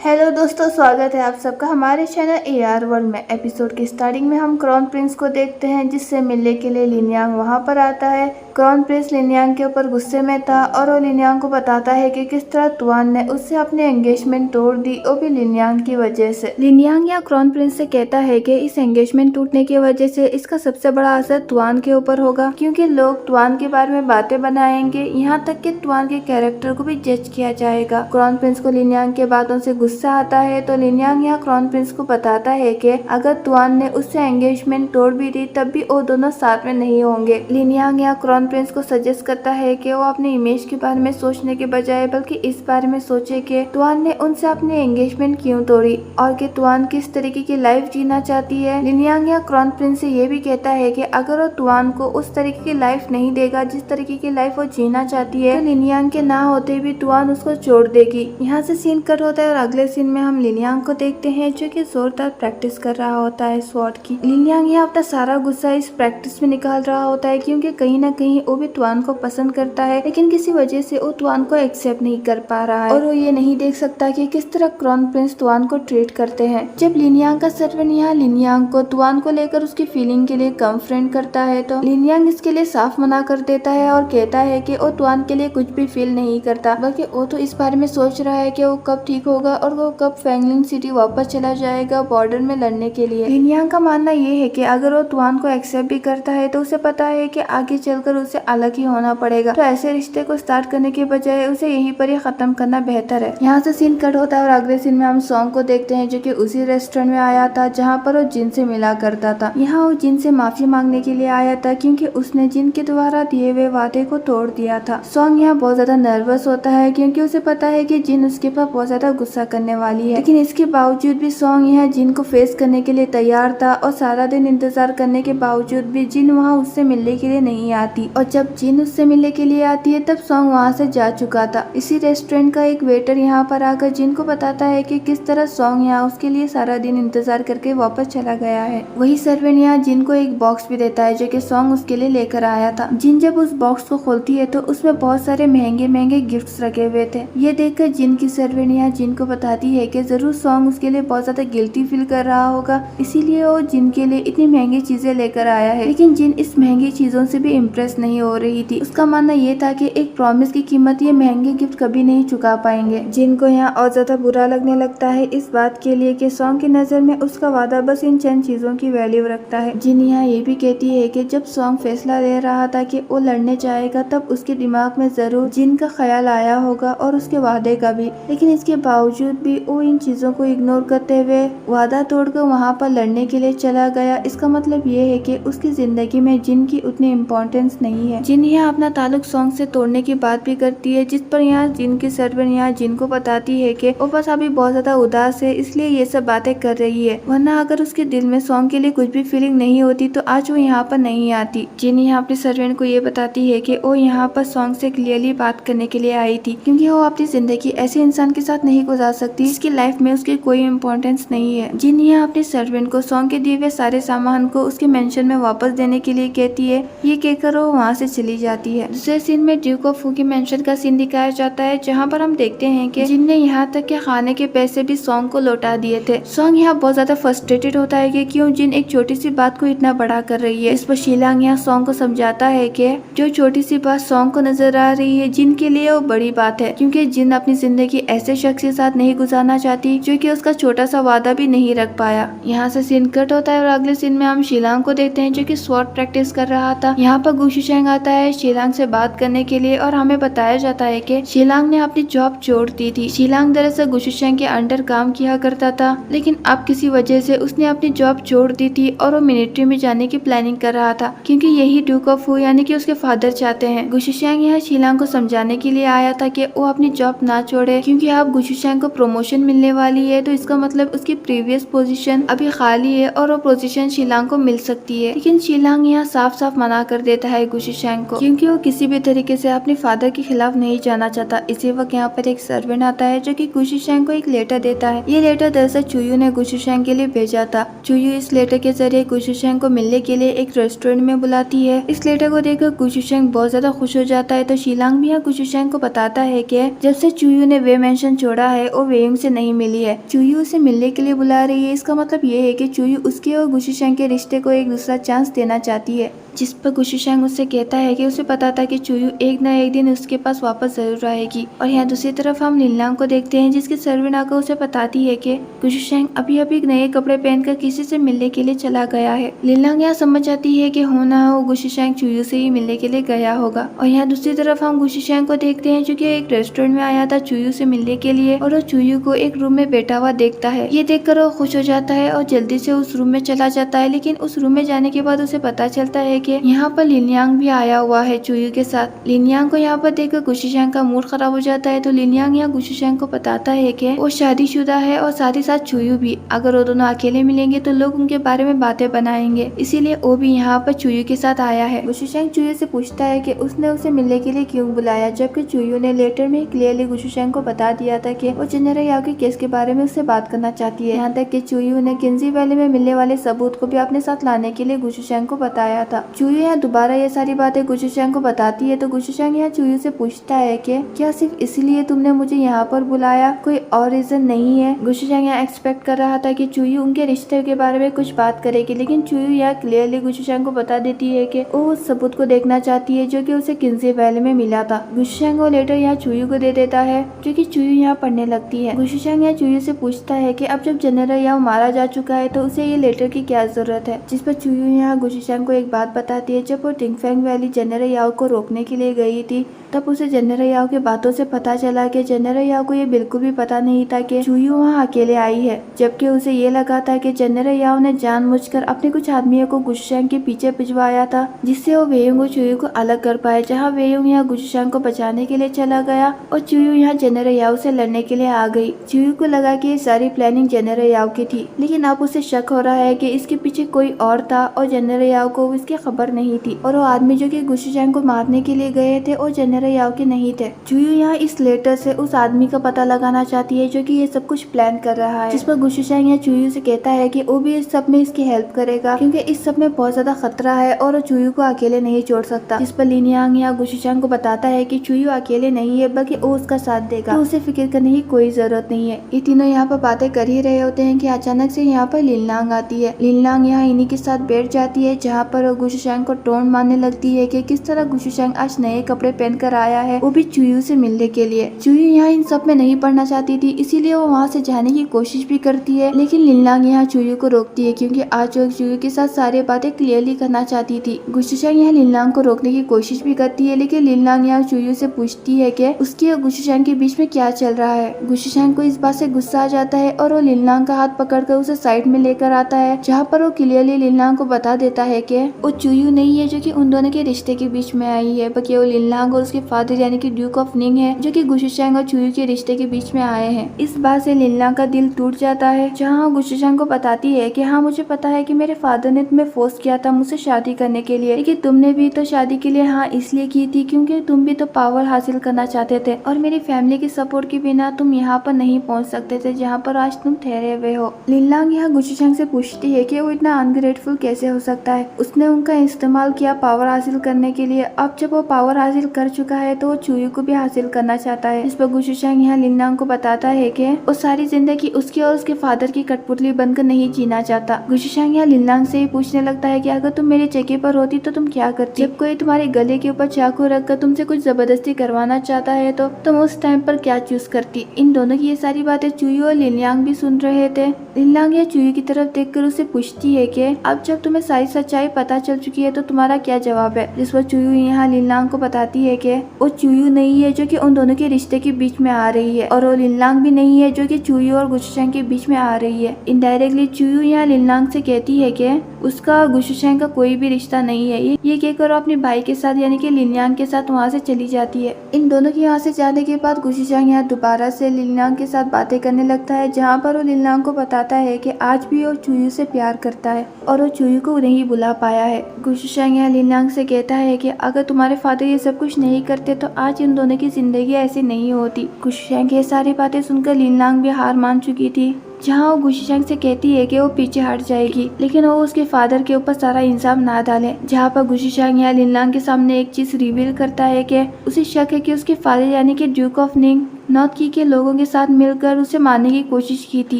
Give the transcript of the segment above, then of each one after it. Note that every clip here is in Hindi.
हेलो दोस्तों, स्वागत है आप सबका हमारे चैनल AR वर्ल्ड में। एपिसोड की स्टार्टिंग में हम क्राउन प्रिंस को देखते हैं, जिससे मिलने के लिए लिनयांग वहां पर आता है। क्राउन प्रिंस लिनयांग के ऊपर गुस्से में था और वो लिनयांग को बताता है कि किस तरह तुआन ने उससे अपनी एंगेजमेंट तोड़ दी, वो भी लिनयांग की वजह से। लिनयांग या क्राउन प्रिंस से कहता है कि इस एंगेजमेंट टूटने की वजह से इसका सबसे बड़ा असर तुआन के ऊपर होगा, क्योंकि लोग तुआन के बारे में बातें बनाएंगे, यहाँ तक कि तुआन के कैरेक्टर को भी जज किया जाएगा। क्राउन प्रिंस को लिनयांग के बातों से गुस्सा आता है, तो लिनयांग यहाँ क्राउन प्रिंस को बताता है कि अगर तुआन ने उससे एंगेजमेंट तोड़ भी दी तब भी वो दोनों साथ में नहीं होंगे। लिनयांग यहाँ क्राउन प्रिंस को सजेस्ट करता है कि वो अपने इमेज के बारे में सोचने के बजाय बल्कि इस बारे में सोचे कि तुआन ने उनसे अपनी एंगेजमेंट क्यों तोड़ी और कि तुआन किस तरीके की लाइफ जीना चाहती है। लिनयांग यहाँ क्राउन प्रिंस से ये भी कहता है कि अगर वो तुआन को उस तरीके की लाइफ नहीं देगा जिस तरीके की लाइफ वो जीना चाहती है, तो लिनयांग के ना होते भी तुआन उसको छोड़ देगी। यहाँ से सीन कट होता है और अगले सीन में हम लिनयांग को देखते हैं, जो कि जोरदार प्रैक्टिस कर रहा होता है स्वॉर्ड की। लिनयांग यहाँ अपना सारा गुस्सा इस प्रैक्टिस में निकाल रहा होता है, क्योंकि कहीं ना कहीं वो भी तुआन को पसंद करता है, लेकिन किसी वजह से वो तुआन को एक्सेप्ट नहीं कर पा रहा है और वो ये नहीं देख सकता कि किस तरह क्राउन प्रिंस तुआन को ट्रीट करते हैं। जब लिनयांग का सर्वेंट यहाँ लिनयांग को तुआन को लेकर उसकी फीलिंग के लिए कन्फ्रंट करता है, तो लिनयांग इसके लिए साफ मना कर देता है और कहता है कि वो तुआन के लिए कुछ भी फील नहीं करता, बल्कि वो तो इस बारे में सोच रहा है कि वो कब ठीक होगा और वो कब फैंगलिंग सिटी वापस चला जाएगा बॉर्डर में लड़ने के लिए। लिनयांग का मानना ये है कि अगर वो तुआन को एक्सेप्ट भी करता है तो उसे पता है कि आगे चलकर उसे अलग ही होना पड़ेगा, तो ऐसे रिश्ते को स्टार्ट करने के बजाय उसे यहीं पर ही खत्म करना बेहतर है। यहाँ से सीन कट होता है और अगले सीन में हम सॉन्ग को देखते हैं, जो कि उसी रेस्टोरेंट में आया था जहाँ पर वो जिन से मिला करता था। यहाँ वो जिन से माफी मांगने के लिए आया था, क्योंकि उसने जिन के द्वारा दिए हुए वादे को तोड़ दिया था। सॉन्ग यहाँ बहुत ज्यादा नर्वस होता है, क्योंकि उसे पता है कि जिन उसके पर बहुत ज्यादा गुस्सा करने वाली है, लेकिन इसके बावजूद भी सॉन्ग यहाँ जिन को फेस करने के लिए तैयार था और सारा दिन इंतजार करने के बावजूद भी जिन वहाँ उससे मिलने के लिए नहीं आती, और जब जिन उससे मिलने के लिए आती है तब सॉन्ग वहाँ से जा चुका था। इसी रेस्टोरेंट का एक वेटर यहाँ पर आकर जिन को बताता है कि किस तरह सॉन्ग यहाँ उसके लिए सारा दिन इंतजार करके वापस चला गया है। वही सर्वेंट यहाँ जिन को एक बॉक्स भी देता है, जो कि सॉन्ग उसके लिए लेकर आया था। जिन जब उस बॉक्स को खोलती है तो उसमें बहुत सारे महंगे महंगे गिफ्ट्स रखे हुए थे। ये देखकर जिन की सर्वेंट यहाँ जिन को बताती है कि जरूर सॉन्ग उसके लिए बहुत ज्यादा गिल्टी फील कर रहा होगा, इसीलिए वो जिन के लिए इतनी महंगी चीजें लेकर आया है। लेकिन जिन इस महंगी चीजों से भी इम्प्रेस नहीं हो रही थी। उसका मानना ये था कि एक प्रॉमिस की कीमत ये महंगे गिफ्ट कभी नहीं चुका पाएंगे। जिन को यहाँ और ज्यादा बुरा लगने लगता है इस बात के लिए कि सॉन्ग की नजर में उसका वादा बस इन चंद चीजों की वैल्यू रखता है। जिन यहाँ ये भी कहती है कि जब सॉन्ग फैसला ले रहा था कि वो लड़ने जाएगा, तब उसके दिमाग में जरूर जिन का ख्याल आया होगा और उसके वादे का भी, लेकिन इसके बावजूद भी वो इन चीजों को इग्नोर करते हुए वादा तोड़कर वहाँ पर लड़ने के लिए चला गया। इसका मतलब ये है कि उसकी जिंदगी में जिन की उतनी इम्पोर्टेंस नहीं है। जिन यहाँ अपना ताल्लुक सॉन्ग से तोड़ने की बात भी करती है, जिस पर यहाँ जिन की सर्वेंट यहाँ जिन को बताती है कि वो बस अभी बहुत ज्यादा उदास है, इसलिए ये सब बातें कर रही है, वरना अगर उसके दिल में सॉन्ग के लिए कुछ भी फीलिंग नहीं होती तो आज वो यहाँ पर नहीं आती। जिन यहाँ अपने सर्वेंट को ये बताती है कि वो यहाँ पर सॉन्ग से क्लियरली बात करने के लिए आई थी, क्योंकि वो अपनी जिंदगी ऐसे इंसान के साथ नहीं गुजार सकती जिसकी लाइफ में उसकी कोई इम्पोर्टेंस नहीं है। जिन यहाँ अपने सर्वेंट को सॉन्ग के दिए हुए सारे सामान को उसके मेंशन में वापस देने के लिए कहती है। ये कहकर वो वहाँ से चली जाती है। दूसरे सीन में ड्यूक ऑफ फू की मेंशन का सीन दिखाया जाता है, जहाँ पर हम देखते हैं कि जिन ने यहाँ तक के खाने के पैसे भी सॉन्ग को लौटा दिए थे। सॉन्ग यहाँ बहुत ज्यादा फ्रस्ट्रेटेड होता है कि क्यों जिन एक छोटी सी बात को इतना बड़ा कर रही है। इस पर शीलांग यहाँ सॉन्ग को समझाता है कि जो छोटी सी बात सॉन्ग को नजर आ रही है, जिन के लिए वो बड़ी बात है, क्योंकि जिन अपनी जिंदगी ऐसे शख्स के साथ नहीं गुजारना चाहती जो कि उसका छोटा सा वादा भी नहीं रख पाया। यहाँ से सीन कट होता है और अगले सीन में हम शीलांग को देखते हैं, जो कि स्वॉर्ड प्रैक्टिस कर रहा था। यहाँ पर गुशुशेंग आता है शीलांग से बात करने के लिए और हमें बताया जाता है कि शीलांग ने अपनी जॉब छोड़ दी थी। शीलांग दरअसल गुशुशेंग के अंडर काम किया करता था, लेकिन अब किसी वजह से उसने अपनी जॉब छोड़ दी थी और वो मिलिट्री में जाने की प्लानिंग कर रहा था, क्योंकि यही ड्यूक ऑफ फू यानी कि उसके फादर चाहते हैं। गुशुशेंग यहाँ शीलांग को समझाने के लिए आया था कि वो अपनी जॉब ना छोड़े, क्योंकि अब गुशुशेंग को प्रमोशन मिलने वाली है, तो इसका मतलब उसकी प्रीवियस पोजीशन अभी खाली है और वो पोजीशन शीलांग को मिल सकती है। लेकिन शीलांग यहाँ साफ साफ मना कर देता है गुशुशेंग को, क्योंकि वो किसी भी तरीके से अपने फादर के खिलाफ नहीं जाना चाहता। इसी वक्त यहाँ पर एक सर्वेंट आता है, जो कि गुशुशेंग को एक लेटर देता है। ये लेटर दरअसल चुयू ने गुशुशेंग के लिए भेजा था। चुयू इस लेटर के जरिए गुशुशेंग को मिलने के लिए एक रेस्टोरेंट में बुलाती है। इस लेटर को देखकर गुशुशेंग बहुत ज्यादा खुश हो जाता है, तो शीलांग भी यहाँ गुशुशेंग को बताता है कि जब से चुयू ने वे मेंशन छोड़ा है वो वेयुंग से नहीं मिली है। चुयू उसे मिलने के लिए बुला रही है। इसका मतलब ये है कि चुयू उसके और गुशीशेंग के रिश्ते को एक दूसरा चांस देना चाहती है, जिस पर गुशीशेंग उससे कहता है कि उसे पता था कि चुयू एक न एक दिन उसके पास वापस जरूर आएगी। और यहाँ दूसरी तरफ हम लिनलांग को देखते हैं, जिसकी सर्वेंट आकर उसे बताती है कि गुशीशेंग अभी अभी नए कपड़े पहनकर किसी से मिलने के लिए चला गया है। लिनलांग यहाँ समझ जाती है कि हो ना हो गुशीशेंग चुयू से ही मिलने के लिए गया होगा। और यहाँ दूसरी तरफ हम गुशीशेंग को देखते हैं, जो कि एक रेस्टोरेंट में आया था चुयू से मिलने के लिए, और वो चुयू को एक रूम में बैठा हुआ देखता है। ये देखकर वो खुश हो जाता है और जल्दी से उस रूम में चला जाता है। लेकिन उस रूम में जाने के बाद उसे पता चलता है कि यहाँ पर लिनयांग भी आया हुआ है चुयू के साथ। लिनयांग को यहाँ पर देखकर गुशीशेंग का मूड खराब हो जाता है, तो लिनयांग यहाँ गुशीशेंग को बताता है कि वो शादीशुदा है और साथ ही साथ चुयू भी। अगर वो दोनों अकेले मिलेंगे तो लोग उनके बारे में बातें बनाएंगे, इसीलिए वो भी यहाँ पर चुयू के साथ आया है। गुशीशेंग चुयू से पूछता है कि उसने उसे मिलने के लिए क्यों बुलाया, जबकि चुयू ने लेटर में क्लियरली गुशीशेंग को बता दिया था कि वो जनरल याओ के केस के बारे में उससे बात करना चाहती है। यहाँ तक कि चुयू ने किंजी वैली में मिलने वाले सबूत को भी अपने साथ लाने के लिए गुशीशेंग को बताया था। चुयू यहाँ दोबारा ये सारी बातें गुशीशेंग को बताती है, तो गुशीशेंग यहाँ चुयू से पूछता है कि क्या सिर्फ इसलिए तुमने मुझे यहाँ पर बुलाया, कोई और रीजन नहीं है। गुशीशेंग यहाँ एक्सपेक्ट कर रहा था कि चुयू उनके रिश्ते के बारे में कुछ बात करेगी, लेकिन चुयू यहाँ क्लियरली गुशीशेंग को बता देती है कि वो उस सबूत को देखना चाहती है जो कि उसे किंजी वैली में मिला था। गुशीशेंग वो लेटर यहाँ चुयू को दे देता है, जो कि चुयू यहाँ पढ़ने लगती है। गुशीशेंग यहाँ चुयू से पूछता है कि अब जब जनरल याओ मारा जा चुका है तो उसे ये लेटर की क्या जरूरत है, जिस पर चुयू यहाँ गुशीशेंग को एक बात बताती है। जब वो टिंगफेंग वैली जनरल याओ को रोकने के लिए गई थी, तब उसे जनरल याओ के बातों से पता चला कि जनरल याओ को ये बिल्कुल भी पता नहीं था कि चुयू वहाँ अकेले आई है, जबकि उसे ये लगा था कि जनरल याओ ने जानबूझकर अपने कुछ आदमियों को गुशीशेंग के पीछे भिजवाया था, जिससे वो वेयुंग और चुयू को अलग कर पाए। जहाँ वेयुंग यहाँ गुशीशेंग को बचाने के लिए चला गया और चुयू यहाँ जनरल याओ से लड़ने के लिए आ गई। चुयू को लगा कि ये सारी प्लानिंग जनरल याओ की थी, लेकिन अब उसे शक हो रहा है कि इसके पीछे कोई और था और जनरल याओ को इसकी खबर नहीं थी, और वो आदमी जो कि गुशीशेंग को मारने के लिए गए थे और जनरल याओ के नहीं थे। चुयू यहाँ इस लेटर से उस आदमी का पता लगाना चाहती है जो कि ये सब कुछ प्लान कर रहा है, जिस पर गुशीशेंग यहाँ चुयू से कहता है कि वो भी इस सब में इसकी हेल्प करेगा, क्योंकि इस सब में बहुत ज्यादा खतरा है और वो चुयू को अकेले नहीं छोड़ सकता। जिस पर लिनयांग यहाँ गुशीशेंग को बताता है कि चुयू अकेले नहीं है, बल्कि वो उसका साथ देगा, तो उसे फिक्र करने की कोई जरूरत नहीं है। ये तीनों यहाँ पर बातें कर ही रहे होते हैं कि अचानक से यहाँ पर लिनयांग आती है। लिनयांग यहाँ इन्हीं के साथ बैठ जाती है, जहाँ पर वो गुशीशेंग को टोन मारने लगती है कि किस तरह गुशीशेंग आज नए कपड़े पहनकर आया है, वो भी चुयू से मिलने के लिए। चुयू यहाँ इन सब में नहीं पढ़ना चाहती थी, इसीलिए वो वहाँ से जाने की कोशिश भी करती है, लेकिन लिनयांग यहाँ चुयू को रोकती है, क्योंकि आज वो चुयू के साथ सारी बातें क्लियरली करना चाहती थी। गुशीशेंग यहाँ लिनयांग को रोकने की कोशिश भी करती है, लेकिन लिनयांग यहाँ चुयू से पूछती है कि उसकी और गुशीशेंग के बीच में क्या चल रहा है। गुशीशेंग को इस बात से गुस्सा आ जाता है और वो लिनयांग का हाथ पकड़कर उसे साइड में लेकर आता है, जहाँ पर वो क्लियरली लिनयांग को बता देता है कि वो चुयू नहीं है जो कि उन दोनों के रिश्ते के बीच में आई है, बल्कि वो लिनयांग और उसके फादर यानी कि ड्यूक ऑफ निंग है, जो कि गुशीशेंग और चुयू के रिश्ते के बीच में आए हैं। इस बात से लिनयांग का दिल टूट जाता है, जहाँ गुशीशेंग को बताती है कि हाँ मुझे पता है कि मेरे फादर ने तुम्हें फोर्स किया था मुझसे शादी करने के लिए, लेकिन तुमने भी तो शादी के लिए हाँ इसलिए की थी क्योंकि तुम भी तो पावर हासिल करना चाहते थे, और मेरी फैमिली के सपोर्ट के बिना तुम यहाँ पर नहीं पहुँच सकते थे जहाँ पर आज तुम ठहरे हुए हो। लिनयांग यहाँ गुशीशेंग से पूछती है कि वो इतना अनग्रेटफुल कैसे हो सकता है, उसने उनका इस्तेमाल किया पावर हासिल करने के लिए, अब जब वो पावर हासिल कर चुका है तो वो चुयू को भी हासिल करना चाहता है। इस पर गुशीशेंग यहाँ लिनयांग को बताता है कि वो सारी जिंदगी उसके और उसके फादर की कठपुतली बनकर नहीं जीना चाहता। गुशीशेंग यहाँ लिनयांग से ही पूछने लगता है कि अगर तुम मेरे जगह पर होती तो तुम क्या करती, जब कोई तुम्हारे गले के ऊपर चाकू रखकर तुमसे कुछ जबरदस्ती करवाना चाहता है तो तुम उस टाइम पर क्या चूज करती। इन दोनों की ये सारी बातें चुयू और लिनयांग भी सुन रहे थे। लिनयांग यहाँ चुयू की तरफ देखकर उसे पूछती है कि अब जब तुम्हें सारी सच्चाई पता चल चुकी है तो तुम्हारा क्या जवाब है, जिस पर चुयू यहाँ लिनयांग को बताती है कि वो चुयू नहीं है जो कि उन दोनों के रिश्ते के बीच में आ रही है, और वो लिनयांग भी नहीं है जो कि चुयू और गुशीशेंग के बीच में आ रही है। इनडायरेक्टली चुयू यहाँ लिनयांग से कहती है कि उसका गुशीशेंग का कोई भी रिश्ता नहीं है। ये कहकर अपने भाई के साथ यानी कि लिनयांग के साथ वहाँ से चली जाती है। इन दोनों के यहाँ से जाने के बाद गुशीशेंग यहाँ दोबारा से लिनयांग के साथ बातें करने लगता है, जहाँ पर वो लिनयांग को बताता है कि आज भी वो चुयू से प्यार करता है और वो चुयू को नहीं बुला पाया है। गुशीशेंग यहाँ लिनयांग से कहता है कि अगर तुम्हारे फादर ये सब कुछ नहीं करते तो आज इन दोनों की जिंदगी ऐसी नहीं होती। गुशीशेंग ये सारी बातें सुनकर लिनयांग भी हार मान चुकी थी, जहाँ वो गुशीशेंग से कहती है कि वो पीछे हट जाएगी, लेकिन वो उसके फादर के ऊपर सारा इल्जाम ना डाले। जहाँ पर गुशीशेंग यहाँ लिनयांग के सामने एक चीज रिवील करता है कि उसे शक है कि उसके फादर यानी कि ड्यूक ऑफ निंग नॉर्थ की के लोगों के साथ मिलकर उसे मारने की कोशिश की थी।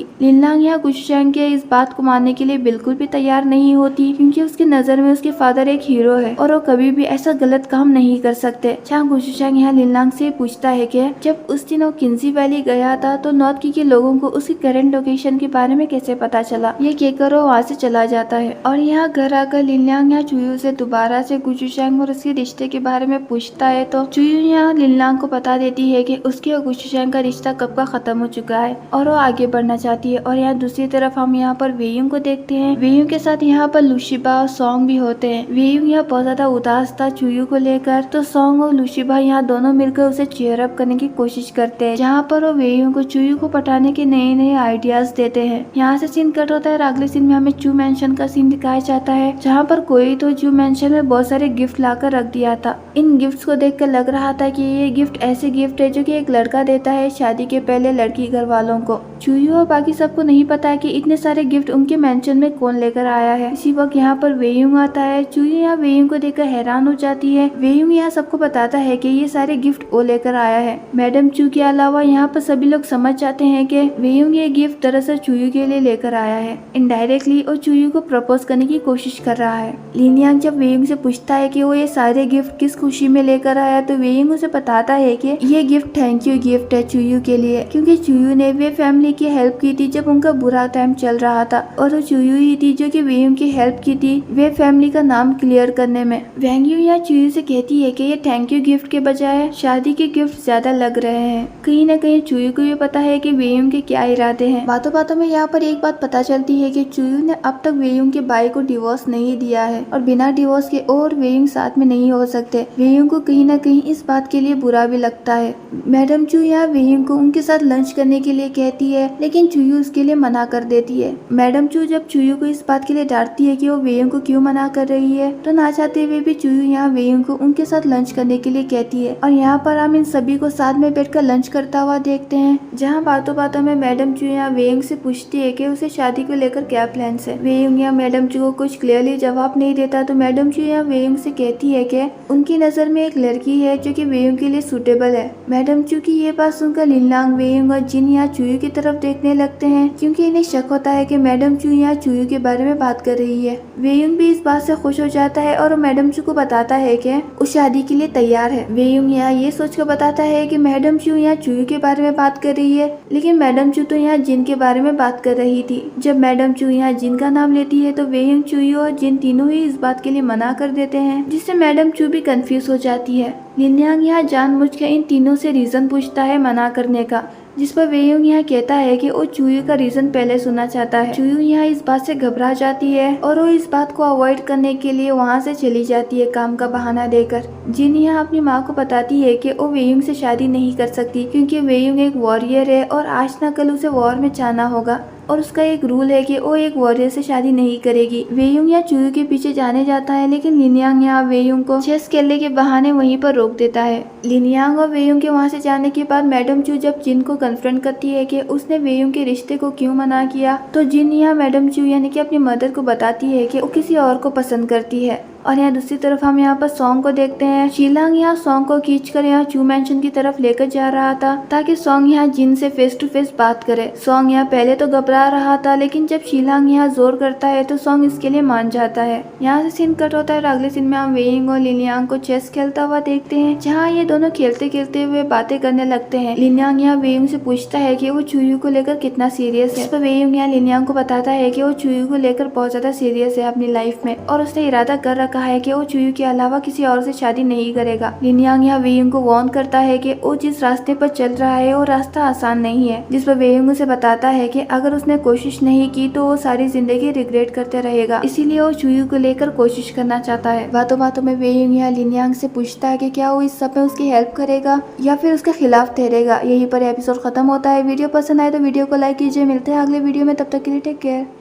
लिनलांग यहाँ गुशुशैंग के इस बात को मानने के लिए बिल्कुल भी तैयार नहीं होती, क्योंकि उसकी नजर में उसके फादर एक हीरो है और वो कभी भी ऐसा गलत काम नहीं कर सकते। जहाँ गुशुशैंग यहाँ लिनलांग से पूछता है कि जब उस दिन वो किन्जी वैली गया था तो नॉर्थ की के लोगों को उसकी करंट लोकेशन के बारे में कैसे पता चला। ये कहकर वो वहाँ से चला जाता है और यहाँ घर आकर लिनलांग यहाँ चुयू से दोबारा से गुशुशैंग और उसके रिश्ते के बारे में पूछता है तो चुयू यहाँ लिनलांग को बता देती है कि उसके और गुशुशैंग का रिश्ता कब का खत्म हो चुका है और वो आगे बढ़ना चाहती है। और यहाँ दूसरी तरफ हम यहाँ पर वेयुंग को देखते हैं। वेयुंग के साथ यहाँ पर लुशिबा और सॉन्ग भी होते हैं। वेयुंग यहाँ बहुत ज्यादा उदास था चुयू को लेकर, तो सॉन्ग और लुशिबा यहाँ दोनों मिलकर उसे चीयर अप करने की कोशिश करते हैं, जहाँ पर वो वेयुंग को चुयू को पटाने के नए नए आइडियाज देते हैं। यहाँ से सीन कट होता है और अगले सीन में हमें जू मैंशन का सीन दिखाया जाता है, जहाँ पर कोई तो जू मैंशन में बहुत सारे गिफ्ट लाकर रख दिया था। इन गिफ्ट्स को देखकर लग रहा था कि ये गिफ्ट ऐसे गिफ्ट है जो कि एक लड़का देता है शादी के पहले लड़की घर वालों को। चुयू और बाकी सबको नहीं पता है कि इतने सारे गिफ्ट उनके मेंशन में कौन लेकर आया है। इसी वक्त यहाँ पर वेयुंग आता है। चुयू यहाँ वेयुंग को देखकर हैरान हो जाती है। वेयुंग यहाँ सबको बताता है कि ये सारे गिफ्ट वो लेकर आया है। मैडम चू के अलावा यहाँ पर सभी लोग समझ जाते हैं कि वेयुंग ये गिफ्ट दरअसल चुयू के लिए लेकर आया है। इनडायरेक्टली और चुयू को प्रपोज करने की कोशिश कर रहा है। लिनयांग जब वेयुंग से पूछता है कि वो ये सारे गिफ्ट किस खुशी में लेकर आया तो वेयुंग उसे बताता है कि ये गिफ्ट थैंक यू गिफ्ट है चुयू के लिए, क्योंकि चुयू ने वे फैमिली की हेल्प की थी जब उनका बुरा टाइम चल रहा था और वो चुयू ही थी जो कि वेयुंग की हेल्प की थी वे फैमिली का नाम क्लियर करने में। वेंगयू यहाँ चुयू से कहती है कि ये थैंक यू गिफ्ट के बजाय शादी के गिफ्ट ज्यादा लग रहे हैं। कहीं न कहीं चुयू को ये पता है कि वेयुंग के क्या इरादे हैं। बातों बातों में यहाँ पर एक बात पता चलती है कि चुयू ने अब तक वेयुंग के भाई को डिवोर्स नहीं दिया है और बिना डिवोर्स के और वेयुंग साथ में नहीं हो सकते। वेयुंग को कहीं न कहीं इस बात के लिए बुरा भी लगता है। मैडम चू यहाँ वेयुंग को उनके साथ लंच करने के लिए कहती है, लेकिन चुयू उसके लिए मना कर देती है। मैडम चू जब चुयू को इस बात के लिए डांटती है कि वो वेयुंग को क्यों मना कर रही है, तो ना चाहते हुए भी चुयू यहाँ वेयुंग को उनके साथ लंच करने के लिए कहती है। और यहाँ पर हम इन सभी को साथ में बैठकर लंच करता हुआ देखते हैं, जहाँ बातों बातों में मैडम चू यहाँ वेयुंग से पूछती है कि उसे शादी को लेकर क्या प्लान है। वेयुंग यहाँ मैडम चू को कुछ क्लियरली जवाब नहीं देता, तो मैडम चू यहाँ वेयुंग से कहती है कि उनकी नजर में एक लड़की है जो कि वेयुंग के लिए सूटेबल है। मैडम चू की ये बात सुनकर लिनलांग, वेयुंग और जिन यहाँ चुयू की तरफ देखने लगते हैं, क्योंकि इन्हें शक होता है कि मैडम चू यहाँ चुयू के बारे में बात कर रही है। वेयुंग भी इस बात से खुश हो जाता है और मैडम चू को बताता है कि उस शादी के लिए तैयार है। वेयुंग यहाँ ये सोचकर बताता है कि मैडम चू यहाँ चुयू के बारे में बात कर रही है, लेकिन मैडम चू तो यहाँ जिन के बारे में बात कर रही थी। जब मैडम चू यहाँ जिन का नाम लेती है तो वेयुंग, चुयू और जिन तीनों ही इस बात के लिए मना कर देते हैं, जिससे मैडम चू भी कंफ्यूज हो जाती है। लिनयांग यहाँ जानबूझकर इन तीनों से रीजन पूछता है मना करने का, जिस पर वेयुंग यहाँ कहता है कि वो चुयू का रीजन पहले सुनना चाहता है। चुयू यहाँ इस बात से घबरा जाती है और वो इस बात को अवॉइड करने के लिए वहाँ से चली जाती है काम का बहाना देकर। जिन यहाँ अपनी माँ को बताती है कि वो वेयुंग से शादी नहीं कर सकती, क्योंकि वेयुंग एक वॉरियर है और आज न कल उसे वॉर में जाना होगा और उसका एक रूल है कि वो एक वॉरियर से शादी नहीं करेगी। वेयुंग यहाँ चुयू के पीछे जाने जाता है, लेकिन लिनयांग यहाँ वेयुंग को चेस खेलने के बहाने वहीं पर रोक देता है। लिनयांग और वेयुंग के वहाँ से जाने के बाद मैडम चू जब जिन को कन्फ्रंट करती है कि उसने वेयुंग के रिश्ते को क्यों मना किया, तो जिन यहाँ मैडम चू यानी कि अपनी मदर को बताती है कि वो किसी और को पसंद करती है। और यहाँ दूसरी तरफ हम यहाँ पर सॉन्ग को देखते हैं। शीलांग यहाँ सॉन्ग को खींचकर यहाँ चू मैंशन की तरफ लेकर जा रहा था ताकि सॉन्ग यहाँ जिन से फेस टू फेस बात करे। सॉन्ग यहाँ पहले तो घबरा रहा था, लेकिन जब शीलांग यहाँ जोर करता है तो सॉन्ग इसके लिए मान जाता है। यहाँ से सीन कट होता है और अगले सीन में हम वेयुंग और लिनयांग को चेस खेलता हुआ देखते हैं, जहाँ ये दोनों खेलते खेलते हुए बातें करने लगते हैं। लिनयांग यहाँ वेयुंग से पूछता है कि वो चुयू को लेकर कितना सीरियस है। इस पर वेयुंग यहाँ लिनयांग को बताता है कि वो चुयू को लेकर बहुत ज्यादा सीरियस है अपनी लाइफ में और उसने इरादा कर रखा है कि वो चुयू के अलावा किसी और से शादी नहीं करेगा। लिनयांग यहाँ वेयुंग को वार्न करता है कि वो जिस रास्ते पर चल रहा है वो रास्ता आसान नहीं है, जिस पर वेयुंग उसे बताता है कि अगर उसने कोशिश नहीं की तो वो सारी जिंदगी रिग्रेट करते रहेगा, इसीलिए वो चुयू को लेकर कोशिश करना चाहता है। बातों बातों में वेयुंग यहाँ लिनयांग से पूछता है कि क्या वो इस सब में उसकी हेल्प करेगा या फिर उसके खिलाफ ठहरेगा। यहीं पर एपिसोड खत्म होता है। वीडियो पसंद आए तो वीडियो को लाइक कीजिए। मिलते हैं अगले वीडियो में, तब तक के लिए टेक केयर।